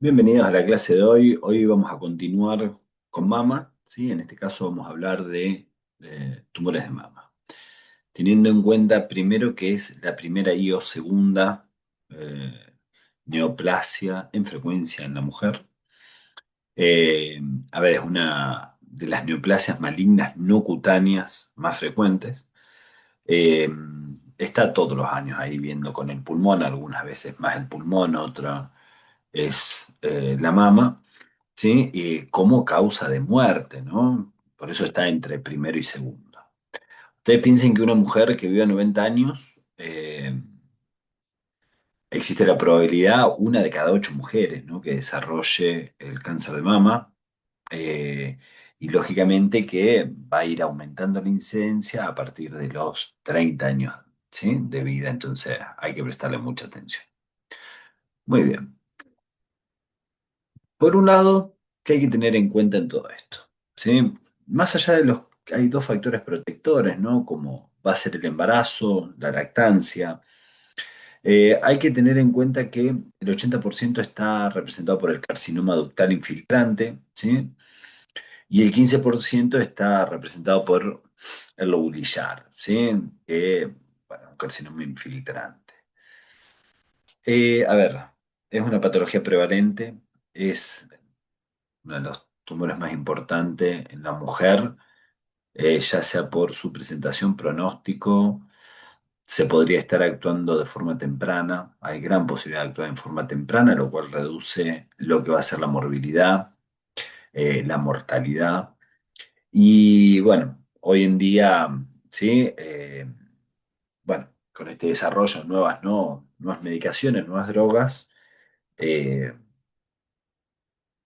Bienvenidos a la clase de hoy. Hoy vamos a continuar con mama, ¿sí? En este caso vamos a hablar de tumores de mama. Teniendo en cuenta primero que es la primera y o segunda eh, neoplasia en frecuencia en la mujer. Eh, a ver, es una de las neoplasias malignas no cutáneas más frecuentes. Eh, Está todos los años ahí viendo con el pulmón, algunas veces más el pulmón, otra es la mama. ¿Sí? Como causa de muerte, ¿no? Por eso está entre primero y segundo. Ustedes piensen que una mujer que vive 90 años, existe la probabilidad, una de cada 8 mujeres, ¿no? Que desarrolle el cáncer de mama. eh, y lógicamente que va a ir aumentando la incidencia a partir de los 30 años, ¿sí? De vida, entonces hay que prestarle mucha atención. Muy bien. Por un lado, ¿qué hay que tener en cuenta en todo esto? ¿Sí? Más allá de los, hay dos factores protectores, ¿no? Como va a ser el embarazo, la lactancia. Hay que tener en cuenta que el 80% está representado por el carcinoma ductal infiltrante, ¿sí? Y el 15% está representado por el lobulillar, ¿sí? Bueno, un carcinoma infiltrante. A ver, es una patología prevalente, es uno de los tumores más importantes en la mujer, ya sea por su presentación, pronóstico, se podría estar actuando de forma temprana, hay gran posibilidad de actuar en forma temprana, lo cual reduce lo que va a ser la morbilidad, la mortalidad. Y bueno, hoy en día, sí, bueno, con este desarrollo, nuevas, ¿no? Nuevas medicaciones, nuevas drogas, eh,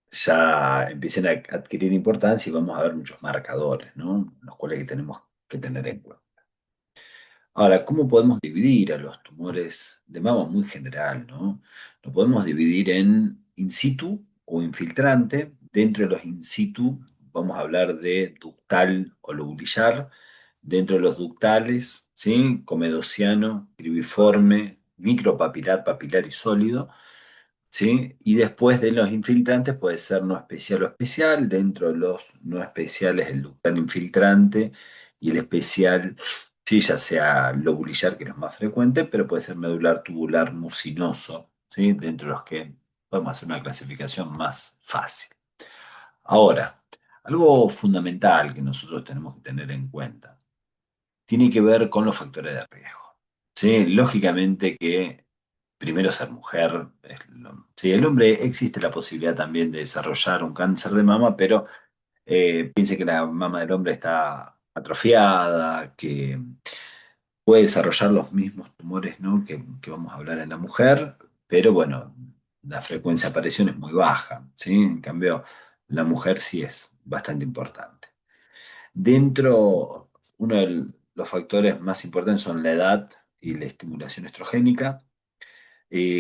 ya empiecen a adquirir importancia y vamos a ver muchos marcadores, ¿no? Los cuales que tenemos que tener en cuenta. Ahora, ¿cómo podemos dividir a los tumores de mama? Muy general, ¿no? Lo podemos dividir en in situ o infiltrante. Dentro de los in situ vamos a hablar de ductal o lobulillar. Dentro de los ductales, ¿sí? Comedociano, cribiforme, micropapilar, papilar y sólido. ¿Sí? Y después de los infiltrantes puede ser no especial o especial. Dentro de los no especiales, el ductal infiltrante y el especial, sí, ya sea lobulillar, que no es más frecuente, pero puede ser medular tubular mucinoso, ¿sí? Dentro de los que podemos hacer una clasificación más fácil. Ahora, algo fundamental que nosotros tenemos que tener en cuenta tiene que ver con los factores de riesgo. ¿Sí? Lógicamente que primero ser mujer, sí, el hombre existe la posibilidad también de desarrollar un cáncer de mama, pero piense que la mama del hombre está atrofiada, que puede desarrollar los mismos tumores, ¿no? que vamos a hablar en la mujer, pero bueno, la frecuencia de aparición es muy baja, ¿sí? En cambio, la mujer sí es bastante importante. Dentro, uno de los factores más importantes son la edad y la estimulación estrogénica.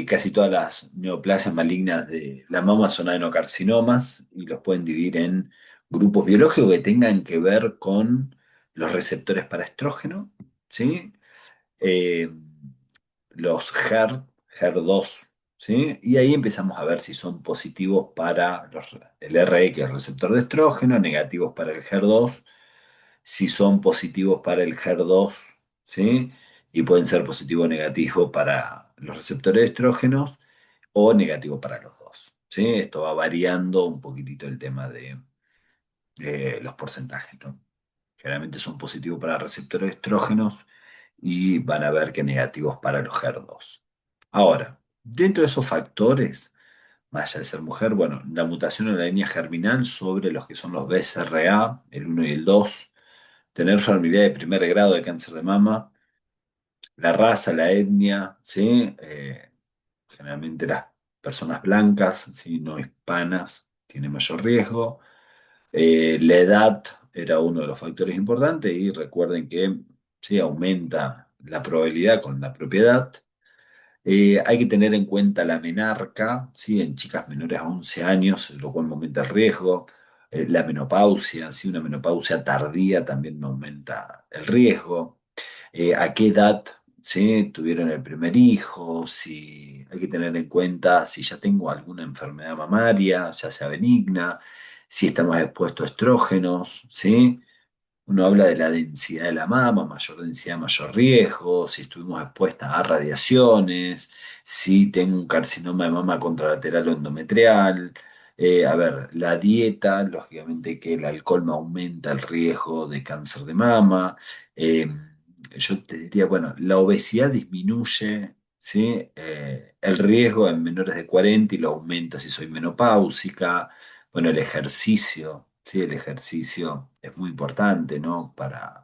Casi todas las neoplasias malignas de la mama son adenocarcinomas y los pueden dividir en grupos biológicos que tengan que ver con los receptores para estrógeno, ¿sí? Eh, los HER2, ¿sí? Y ahí empezamos a ver si son positivos para el RE, que es el receptor de estrógeno, negativos para el HER2, si son positivos para el HER2, ¿sí? Y pueden ser positivo o negativo para los receptores de estrógenos o negativo para los dos, ¿sí? Esto va variando un poquitito el tema de los porcentajes, ¿no? Generalmente son positivos para receptores de estrógenos y van a ver que negativos para los HER2. Ahora, dentro de esos factores, más allá de ser mujer, bueno, la mutación en la línea germinal sobre los que son los BCRA, el uno y el 2, tener familia de primer grado de cáncer de mama, la raza, la etnia, ¿sí? Generalmente las personas blancas, ¿sí? No hispanas, tienen mayor riesgo. La edad era uno de los factores importantes y recuerden que sí, aumenta la probabilidad con la propiedad. Hay que tener en cuenta la menarca, ¿sí? En chicas menores a 11 años, lo cual aumenta el riesgo. La menopausia, ¿sí? Una menopausia tardía también aumenta el riesgo. ¿A qué edad si tuvieron el primer hijo, si hay que tener en cuenta si ya tengo alguna enfermedad mamaria, ya sea benigna, si estamos expuestos a estrógenos, ¿sí? Uno habla de la densidad de la mama, mayor densidad, mayor riesgo, si estuvimos expuestas a radiaciones, si tengo un carcinoma de mama contralateral o endometrial. A ver, la dieta, lógicamente que el alcohol me aumenta el riesgo de cáncer de mama. Eh, yo te diría, bueno, la obesidad disminuye, ¿sí? El riesgo en menores de 40 y lo aumenta si soy menopáusica. Bueno, el ejercicio, sí, el ejercicio es muy importante, ¿no? Para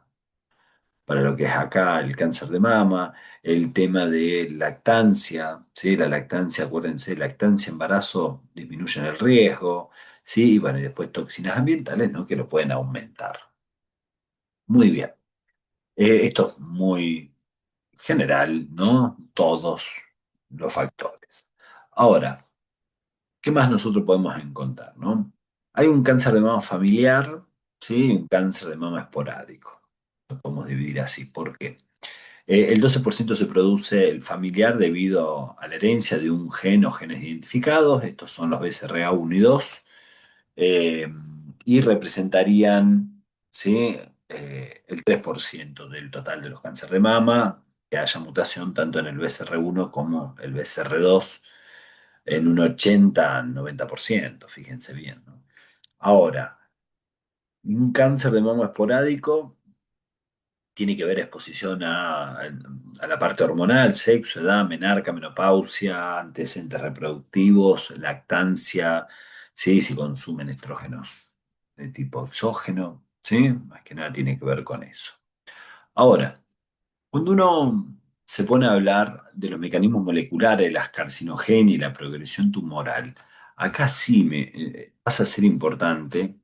lo que es acá el cáncer de mama, el tema de lactancia, ¿sí? La lactancia, acuérdense, lactancia, embarazo disminuyen el riesgo, ¿sí? Y bueno, y después toxinas ambientales, ¿no? Que lo pueden aumentar. Muy bien. Esto es muy general, ¿no? Todos los factores. Ahora, ¿qué más nosotros podemos encontrar, no? Hay un cáncer de mama familiar, ¿sí? Y un cáncer de mama esporádico. Lo podemos dividir así. ¿Por qué? El 12% se produce el familiar debido a la herencia de un gen o genes identificados. Estos son los BCRA1 y 2. eh, y representarían, ¿sí? El 3% del total de los cánceres de mama, que haya mutación tanto en el BCR1 como el BCR2 en un 80-90%, fíjense bien, ¿no? Ahora, un cáncer de mama esporádico tiene que ver exposición a la parte hormonal, sexo, edad, menarca, menopausia, antecedentes reproductivos, lactancia, ¿sí? Si consumen estrógenos de tipo exógeno, ¿sí? Más que nada tiene que ver con eso. Ahora, cuando uno se pone a hablar de los mecanismos moleculares, las carcinogenias y la progresión tumoral, acá sí pasa a ser importante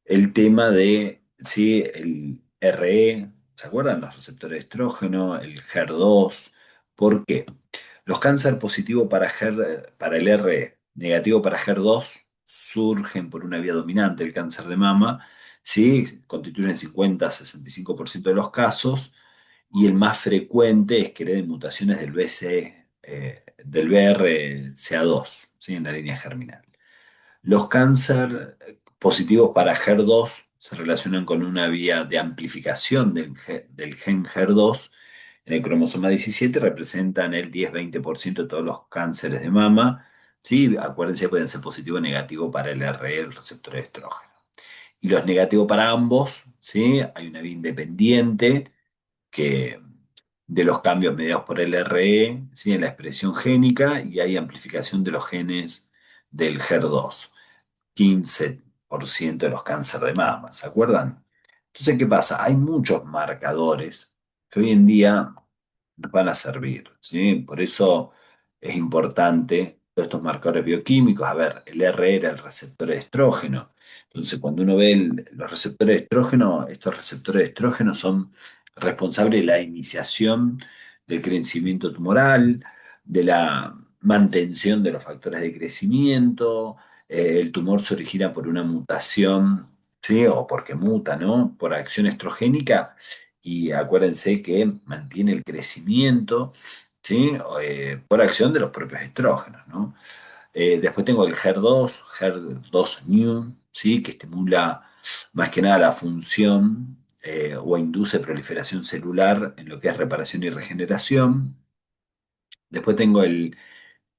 el tema de, ¿sí? El RE, ¿se acuerdan? Los receptores de estrógeno, el HER2. ¿Por qué? Los cáncer positivos para el RE, negativo para HER2, surgen por una vía dominante, el cáncer de mama, ¿sí? Constituyen 50-65% de los casos, y el más frecuente es que hereden mutaciones del BRCA2, ¿sí? En la línea germinal. Los cáncer positivos para HER2 se relacionan con una vía de amplificación del gen HER2 en el cromosoma 17, representan el 10-20% de todos los cánceres de mama. ¿Sí? Acuérdense, pueden ser positivo o negativo para el RE, el receptor de estrógeno. Y los negativos para ambos, ¿sí? Hay una vía independiente que, de los cambios mediados por el RE, ¿sí? En la expresión génica, y hay amplificación de los genes del HER2. 15% de los cánceres de mama, ¿se acuerdan? Entonces, ¿qué pasa? Hay muchos marcadores que hoy en día nos van a servir, ¿sí? Por eso es importante todos estos marcadores bioquímicos. A ver, el R era el receptor de estrógeno. Entonces, cuando uno ve los receptores de estrógeno, estos receptores de estrógeno son responsables de la iniciación del crecimiento tumoral, de la mantención de los factores de crecimiento. El tumor se origina por una mutación, ¿sí? O porque muta, ¿no? Por acción estrogénica, y acuérdense que mantiene el crecimiento, ¿sí? Por acción de los propios estrógenos, ¿no? Después tengo el HER2, HER2 New, ¿sí? Que estimula más que nada la función o induce proliferación celular en lo que es reparación y regeneración. Después tengo el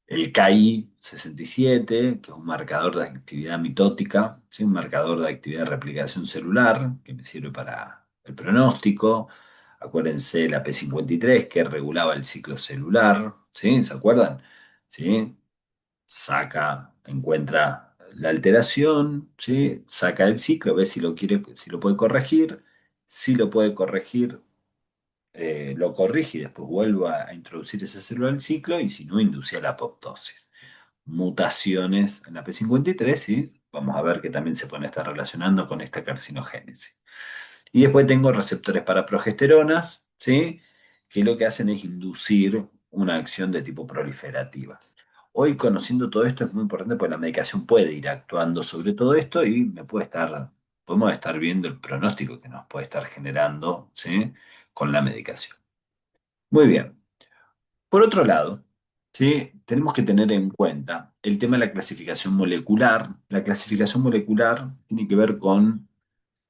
KI67, que es un marcador de actividad mitótica, ¿sí? Un marcador de actividad de replicación celular, que me sirve para el pronóstico. Acuérdense la P53, que regulaba el ciclo celular, ¿sí? ¿Se acuerdan? ¿Sí? Encuentra la alteración, ¿sí? Saca el ciclo, ve si lo quiere, si lo puede corregir. Si lo puede corregir, lo corrige y después vuelve a introducir esa célula al ciclo, y si no, induce a la apoptosis. Mutaciones en la P53, ¿sí? Vamos a ver que también se pueden estar relacionando con esta carcinogénesis. Y después tengo receptores para progesteronas, ¿sí? Que lo que hacen es inducir una acción de tipo proliferativa. Hoy, conociendo todo esto, es muy importante porque la medicación puede ir actuando sobre todo esto y podemos estar viendo el pronóstico que nos puede estar generando, ¿sí? Con la medicación. Muy bien. Por otro lado, ¿sí? Tenemos que tener en cuenta el tema de la clasificación molecular. La clasificación molecular tiene que ver con,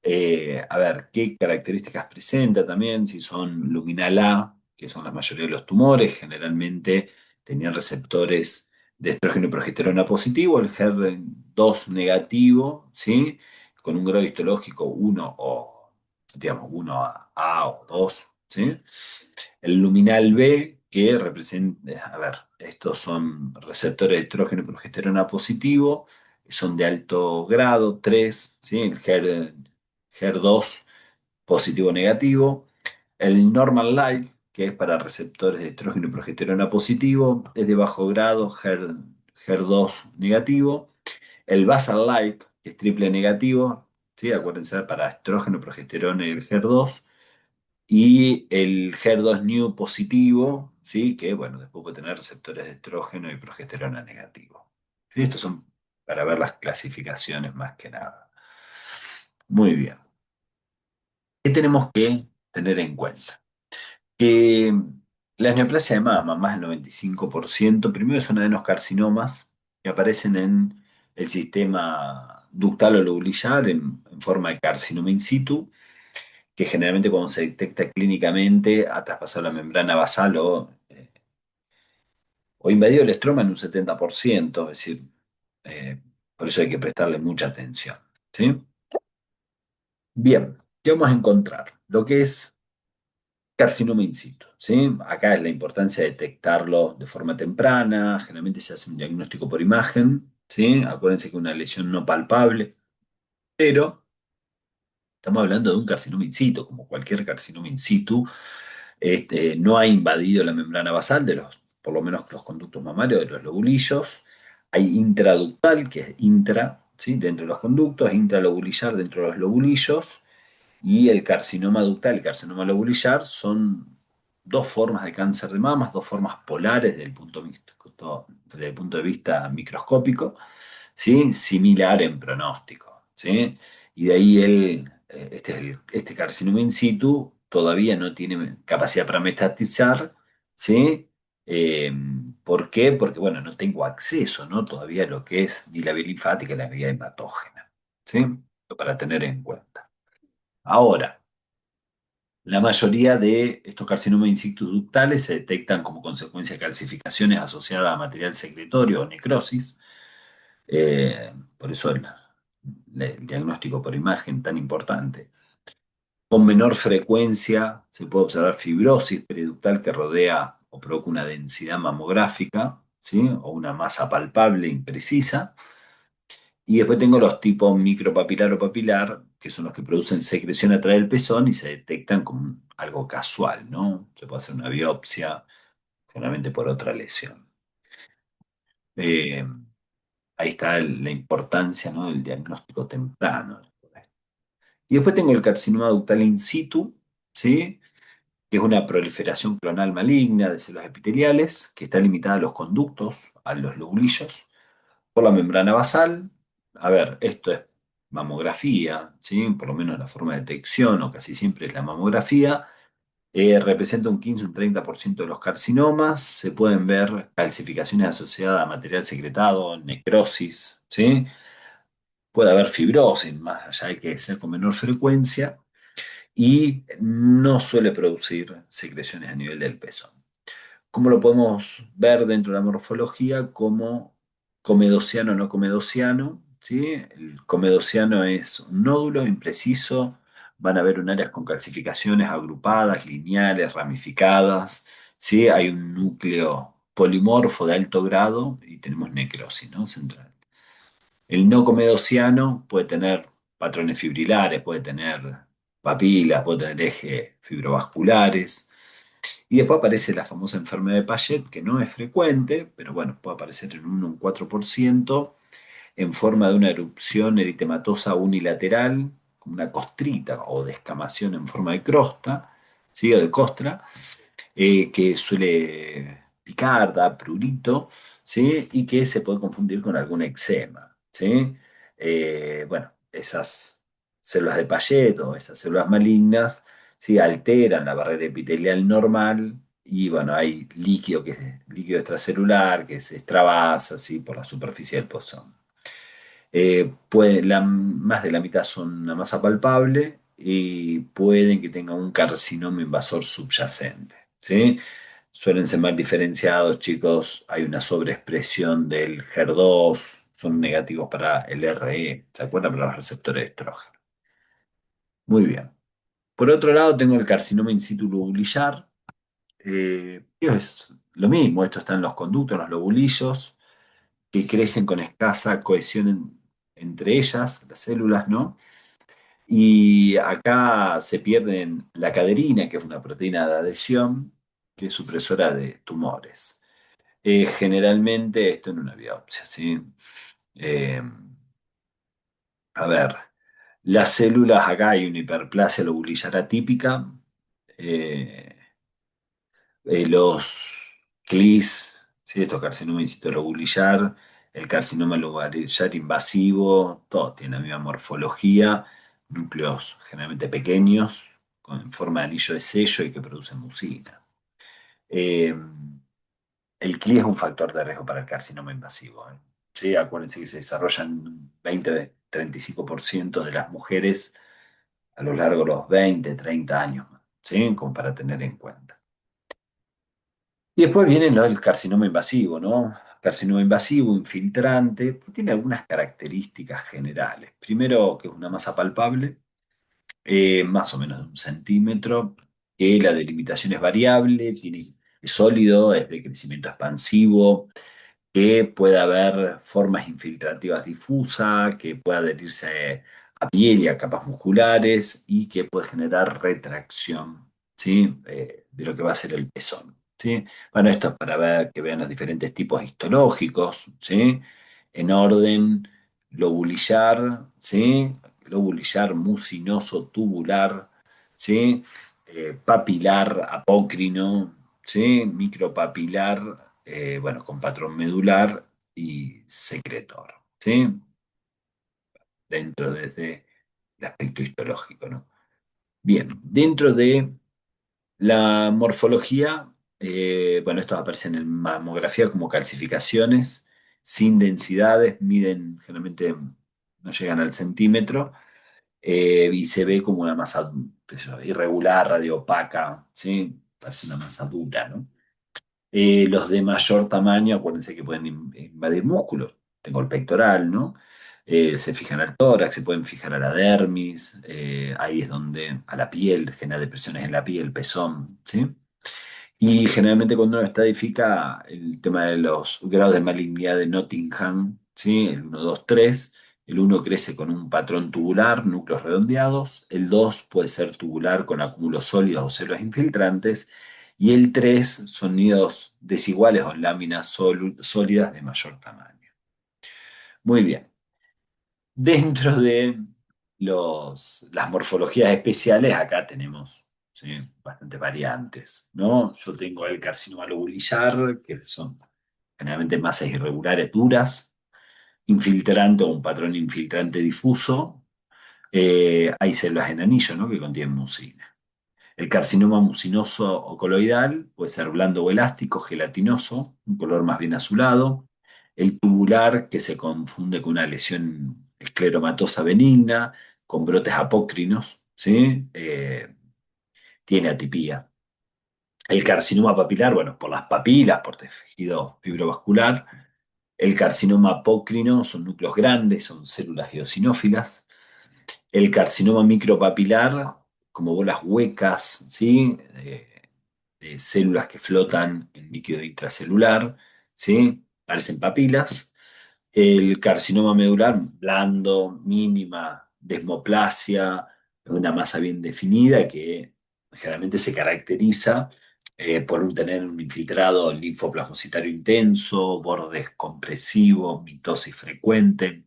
a ver, qué características presenta también, si son luminal A, que son la mayoría de los tumores, generalmente tenían receptores de estrógeno y progesterona positivo, el HER2 negativo, ¿sí? Con un grado histológico 1 o, digamos, 1 A o 2, ¿sí? El luminal B, que representa, a ver, estos son receptores de estrógeno y progesterona positivo, son de alto grado, 3, ¿sí? El HER2 positivo o negativo. El normal like, que es para receptores de estrógeno y progesterona positivo, es de bajo grado, HER2 negativo. El basal like, que es triple negativo, ¿sí? Acuérdense, para estrógeno, progesterona y el HER2 y el HER2 new positivo, ¿sí? Que bueno, después puede tener receptores de estrógeno y progesterona negativo. ¿Sí? Estos son para ver las clasificaciones más que nada. Muy bien. ¿Qué tenemos que tener en cuenta? Que la neoplasia de mama, más del 95%, primero son adenocarcinomas que aparecen en el sistema ductal o lobulillar en forma de carcinoma in situ, que generalmente cuando se detecta clínicamente ha traspasado la membrana basal o invadido el estroma en un 70%, es decir, eh, por eso hay que prestarle mucha atención. ¿Sí? Bien, ¿qué vamos a encontrar? Lo que es carcinoma in situ. ¿Sí? Acá es la importancia de detectarlo de forma temprana, generalmente se hace un diagnóstico por imagen, ¿sí? Acuérdense que una lesión no palpable, pero estamos hablando de un carcinoma in situ, como cualquier carcinoma in situ, no ha invadido la membrana basal de los, por lo menos los conductos mamarios de los lobulillos. Hay intraductal, que es intra, ¿sí? Dentro de los conductos, intralobulillar dentro de los lobulillos, y el carcinoma ductal y el carcinoma lobulillar son dos formas de cáncer de mamas, dos formas polares desde el punto de vista microscópico, ¿sí? Similar en pronóstico, ¿sí? Y de ahí este carcinoma in situ todavía no tiene capacidad para metatizar, ¿sí? Eh, ¿Por qué? Porque, bueno, no tengo acceso, ¿no? Todavía a lo que es ni la vía linfática ni la vía hematógena, ¿sí? Para tener en cuenta. Ahora, la mayoría de estos carcinomas in situ ductales se detectan como consecuencia de calcificaciones asociadas a material secretorio o necrosis. Por eso el diagnóstico por imagen tan importante. Con menor frecuencia se puede observar fibrosis periductal que rodea o provoca una densidad mamográfica, ¿sí? O una masa palpable imprecisa. Y después tengo los tipos micropapilar o papilar, que son los que producen secreción a través del pezón y se detectan como algo casual, ¿no? Se puede hacer una biopsia, generalmente por otra lesión. Eh, Ahí está la importancia, ¿no? Del diagnóstico temprano. Y después tengo el carcinoma ductal in situ, ¿sí? Que es una proliferación clonal maligna de células epiteliales que está limitada a los conductos, a los lobulillos, por la membrana basal. A ver, esto es mamografía, ¿sí? Por lo menos la forma de detección, o casi siempre es la mamografía. Representa un 15, un 30% de los carcinomas. Se pueden ver calcificaciones asociadas a material secretado, necrosis, ¿sí? Puede haber fibrosis, más allá de que sea con menor frecuencia, y no suele producir secreciones a nivel del pezón. ¿Cómo lo podemos ver dentro de la morfología? Como comedociano o no comedociano, ¿sí? El comedociano es un nódulo impreciso, van a ver un áreas con calcificaciones agrupadas, lineales, ramificadas, ¿sí? Hay un núcleo polimorfo de alto grado y tenemos necrosis, ¿no? Central. El no comedociano puede tener patrones fibrilares, puede tener papilas, puede tener ejes fibrovasculares. Y después aparece la famosa enfermedad de Paget, que no es frecuente, pero bueno, puede aparecer en un 4%, en forma de una erupción eritematosa unilateral, como una costrita o descamación en forma de crosta, ¿sí? O de costra, que suele picar, da prurito, ¿sí? Y que se puede confundir con algún eczema, ¿sí? Bueno, esas células de Paget o esas células malignas, ¿sí? Alteran la barrera epitelial normal y bueno, hay líquido, que es líquido extracelular, que se extravasa así por la superficie del pozón. Más de la mitad son una masa palpable y pueden que tengan un carcinoma invasor subyacente, ¿sí? Suelen ser mal diferenciados, chicos. Hay una sobreexpresión del HER2, son negativos para el RE, ¿se acuerdan? Para los receptores de estrógeno. Muy bien. Por otro lado, tengo el carcinoma in situ lobulillar, que es lo mismo. Esto está en los conductos, en los lobulillos, que crecen con escasa cohesión entre ellas, las células, ¿no? Y acá se pierden la caderina, que es una proteína de adhesión, que es supresora de tumores. Generalmente esto en una biopsia, ¿sí? Eh, a ver, las células, acá hay una hiperplasia lobulillar atípica. eh, los CLIS, ¿sí? Estos carcinomas incitolobulillar, el carcinoma lobulillar invasivo, todos tienen la misma morfología, núcleos generalmente pequeños, con forma de anillo de sello y que producen mucina. Eh, el CLI es un factor de riesgo para el carcinoma invasivo, ¿eh? Sí, acuérdense que se desarrollan 20-35% de las mujeres a lo largo de los 20-30 años, ¿sí? Como para tener en cuenta. Y después viene el carcinoma invasivo, ¿no? Carcinoma invasivo, infiltrante, pues tiene algunas características generales. Primero, que es una masa palpable, más o menos de 1 centímetro, que la delimitación es variable, es sólido, es de crecimiento expansivo, que pueda haber formas infiltrativas difusas, que pueda adherirse a piel y a capas musculares y que puede generar retracción, ¿sí? De lo que va a ser el pezón, ¿sí? Bueno, esto es para ver que vean los diferentes tipos histológicos, ¿sí? En orden lobulillar, ¿sí? Lobulillar, mucinoso, tubular, ¿sí? Papilar, apócrino, ¿sí? Micropapilar, bueno, con patrón medular y secretor, ¿sí? Dentro desde el aspecto histológico, ¿no? Bien, dentro de la morfología, bueno, estos aparecen en mamografía como calcificaciones sin densidades, miden generalmente, no llegan al centímetro, y se ve como una masa, qué sé yo, irregular, radiopaca, ¿sí? Parece una masa dura, ¿no? Los de mayor tamaño, acuérdense que pueden invadir músculos. Tengo el pectoral, ¿no? Se fijan al tórax, se pueden fijar a la dermis, ahí es donde, a la piel, genera depresiones en la piel, pezón, ¿sí? Y generalmente cuando uno estadifica el tema de los grados de malignidad de Nottingham, ¿sí? El 1, 2, 3, el uno crece con un patrón tubular, núcleos redondeados, el 2 puede ser tubular con acúmulos sólidos o células infiltrantes, y el 3 son nidos desiguales o láminas sólidas de mayor tamaño. Muy bien. Dentro de las morfologías especiales, acá tenemos, ¿sí? Bastantes variantes, ¿no? Yo tengo el carcinoma lobulillar, que son generalmente masas irregulares duras, infiltrante o un patrón infiltrante difuso. Hay células en anillo, ¿no? Que contienen mucina. El carcinoma mucinoso o coloidal puede ser blando o elástico, gelatinoso, un color más bien azulado. El tubular, que se confunde con una lesión escleromatosa benigna, con brotes apócrinos, ¿sí? Tiene atipía. El carcinoma papilar, bueno, por las papilas, por tejido fibrovascular. El carcinoma apócrino son núcleos grandes, son células eosinófilas. El carcinoma micropapilar, como bolas huecas, ¿sí? De células que flotan en líquido intracelular, ¿sí? Parecen papilas. El carcinoma medular, blando, mínima desmoplasia, una masa bien definida que generalmente se caracteriza por tener un infiltrado linfoplasmocitario intenso, bordes compresivos, mitosis frecuente,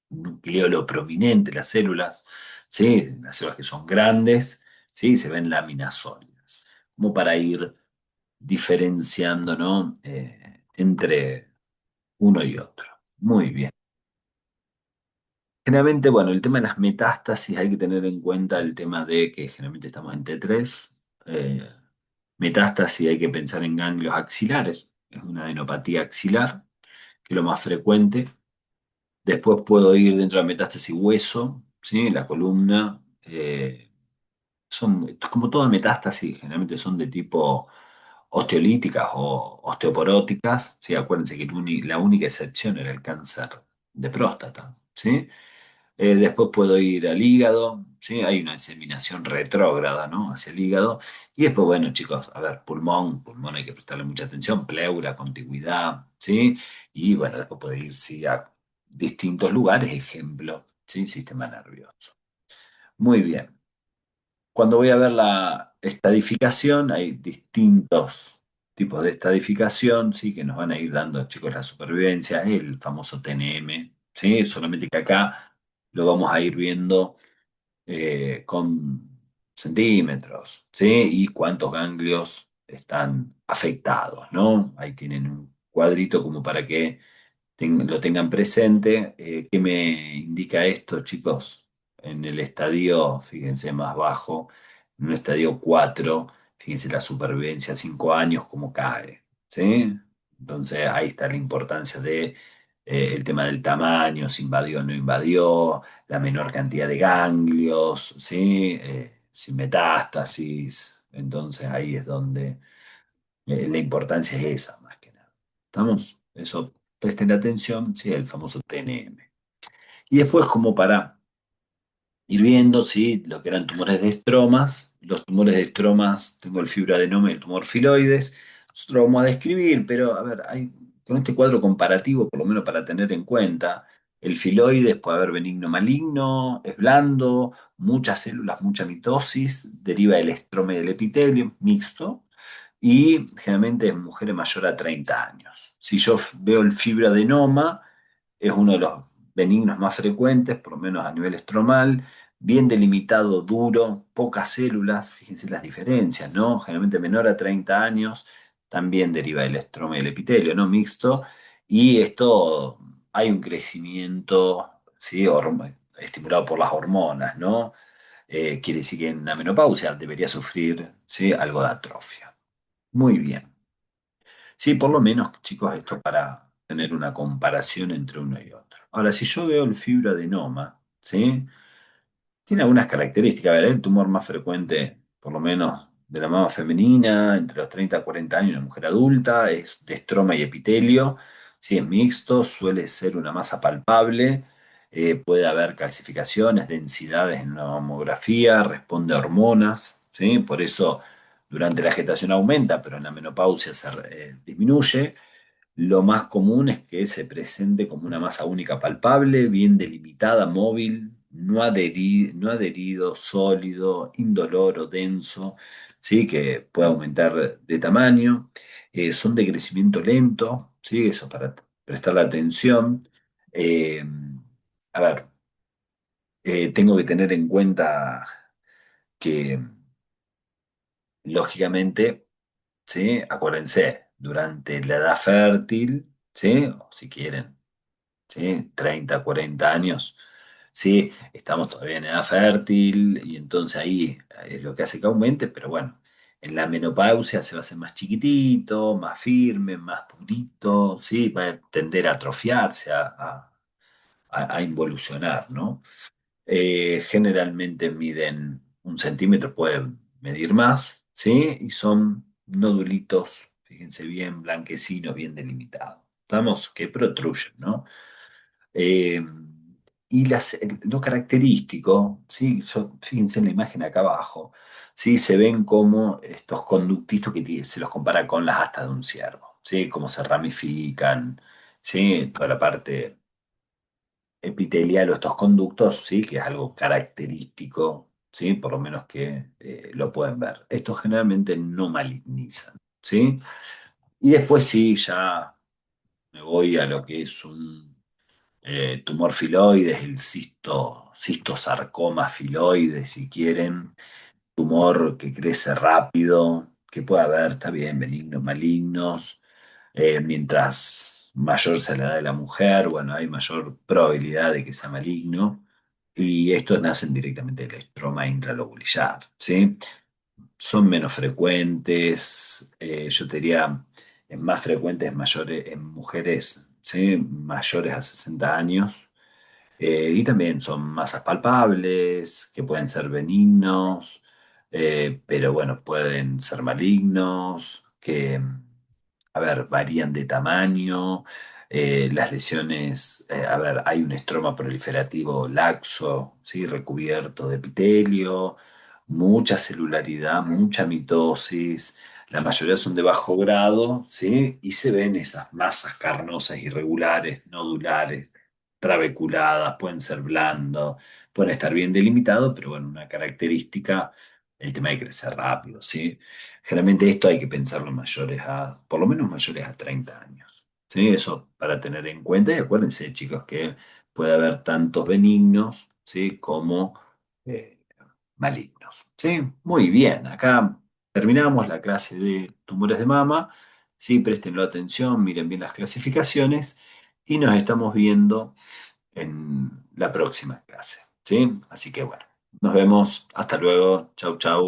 un nucleolo prominente, las células, ¿sí? Las células que son grandes, ¿sí? Se ven láminas sólidas, como para ir diferenciando, ¿no? Entre uno y otro. Muy bien. Generalmente, bueno, el tema de las metástasis hay que tener en cuenta el tema de que generalmente estamos en T3, Metástasis hay que pensar en ganglios axilares, es una adenopatía axilar, que es lo más frecuente. Después puedo ir dentro de la metástasis hueso, ¿sí? La columna. Son, como toda metástasis, generalmente son de tipo osteolíticas o osteoporóticas, ¿sí? Acuérdense que la única excepción era el cáncer de próstata, ¿sí? Después puedo ir al hígado, ¿sí? Hay una diseminación retrógrada, ¿no? Hacia el hígado. Y después, bueno, chicos, a ver, pulmón hay que prestarle mucha atención, pleura, contigüidad, ¿sí? Y bueno, después puede ir, sí, a distintos lugares, ejemplo, ¿sí? Sistema nervioso. Muy bien. Cuando voy a ver la estadificación, hay distintos tipos de estadificación, ¿sí? Que nos van a ir dando, chicos, la supervivencia, el famoso TNM, ¿sí? Solamente que acá lo vamos a ir viendo con centímetros, ¿sí? Y cuántos ganglios están afectados, ¿no? Ahí tienen un cuadrito como para que lo tengan presente. ¿Qué me indica esto, chicos? En el estadio, fíjense, más bajo, en un estadio 4, fíjense la supervivencia a 5 años, cómo cae, ¿sí? Entonces ahí está la importancia de el tema del tamaño, si invadió o no invadió, la menor cantidad de ganglios, ¿sí? Sin metástasis. Entonces ahí es donde la importancia es esa, más que nada. ¿Estamos? Eso, presten atención, sí, el famoso TNM. Y después, como para ir viendo, sí, lo que eran tumores de estromas. Los tumores de estromas, tengo el fibroadenoma y el tumor filoides. Nosotros lo vamos a describir, pero a ver, con este cuadro comparativo, por lo menos para tener en cuenta, el filoides puede haber benigno maligno, es blando, muchas células, mucha mitosis, deriva del estroma y del epitelio, mixto, y generalmente es mujeres mayor a 30 años. Si yo veo el fibroadenoma, es uno de los benignos más frecuentes, por lo menos a nivel estromal, bien delimitado, duro, pocas células, fíjense las diferencias, ¿no? Generalmente menor a 30 años, también deriva del estroma y el epitelio, ¿no? Mixto, y esto hay un crecimiento, ¿sí? Estimulado por las hormonas, ¿no? Quiere decir que en la menopausia debería sufrir, ¿sí? Algo de atrofia. Muy bien. Sí, por lo menos, chicos, esto para tener una comparación entre uno y otro. Ahora, si yo veo el fibroadenoma, ¿sí? Tiene algunas características. A ver, el tumor más frecuente, por lo menos de la mama femenina, entre los 30 y 40 años en una mujer adulta, es de estroma y epitelio. Si es mixto, suele ser una masa palpable. Puede haber calcificaciones, densidades en la mamografía, responde a hormonas, ¿sí? Por eso durante la gestación aumenta, pero en la menopausia se disminuye. Lo más común es que se presente como una masa única palpable, bien delimitada, móvil, no adherido, sólido, indoloro, denso, ¿sí? Que puede aumentar de tamaño. Son de crecimiento lento, ¿sí? Eso para prestar la atención. Eh, a ver, tengo que tener en cuenta que, lógicamente, ¿sí? Acuérdense, durante la edad fértil, ¿sí? O si quieren, ¿sí? 30, 40 años, ¿sí? Estamos todavía en edad fértil y entonces ahí es lo que hace que aumente, pero bueno, en la menopausia se va a hacer más chiquitito, más firme, más durito, ¿sí? Va a tender a atrofiarse, a involucionar, ¿no? Generalmente miden 1 centímetro, pueden medir más, ¿sí? Y son nodulitos, fíjense bien, blanquecinos, bien delimitados. Estamos que protruyen, ¿no? Eh, y lo característico, ¿sí? Fíjense en la imagen acá abajo, ¿sí? Se ven como estos conductitos que se los compara con las astas de un ciervo, ¿sí? Cómo se ramifican, ¿sí? Toda la parte epitelial o estos conductos, ¿sí? Que es algo característico, ¿sí? Por lo menos que lo pueden ver. Estos generalmente no malignizan, ¿sí? Y después sí, ya me voy a lo que es un tumor filoides, el cistosarcoma filoides, si quieren, tumor que crece rápido, que puede haber, está bien, benignos, malignos, mientras mayor sea la edad de la mujer, bueno, hay mayor probabilidad de que sea maligno, y estos nacen directamente del estroma intralobulillar, ¿sí? son menos frecuentes, yo te diría, es más frecuentes mayores, en mujeres, ¿sí? Mayores a 60 años. Y también son masas palpables, que pueden ser benignos, pero bueno, pueden ser malignos, que, a ver, varían de tamaño. Las lesiones, a ver, hay un estroma proliferativo laxo, ¿sí? Recubierto de epitelio, mucha celularidad, mucha mitosis. La mayoría son de bajo grado, ¿sí? Y se ven esas masas carnosas irregulares, nodulares, trabeculadas, pueden ser blandos, pueden estar bien delimitados, pero bueno, una característica, el tema de crecer rápido, ¿sí? Generalmente esto hay que pensarlo en mayores a, por lo menos mayores a 30 años, ¿sí? Eso para tener en cuenta y acuérdense, chicos, que puede haber tantos benignos, ¿sí? Como eh, malignos, ¿sí? Muy bien, acá terminamos la clase de tumores de mama, ¿sí? Préstenlo atención, miren bien las clasificaciones y nos estamos viendo en la próxima clase, ¿sí? Así que bueno, nos vemos, hasta luego, chau, chau.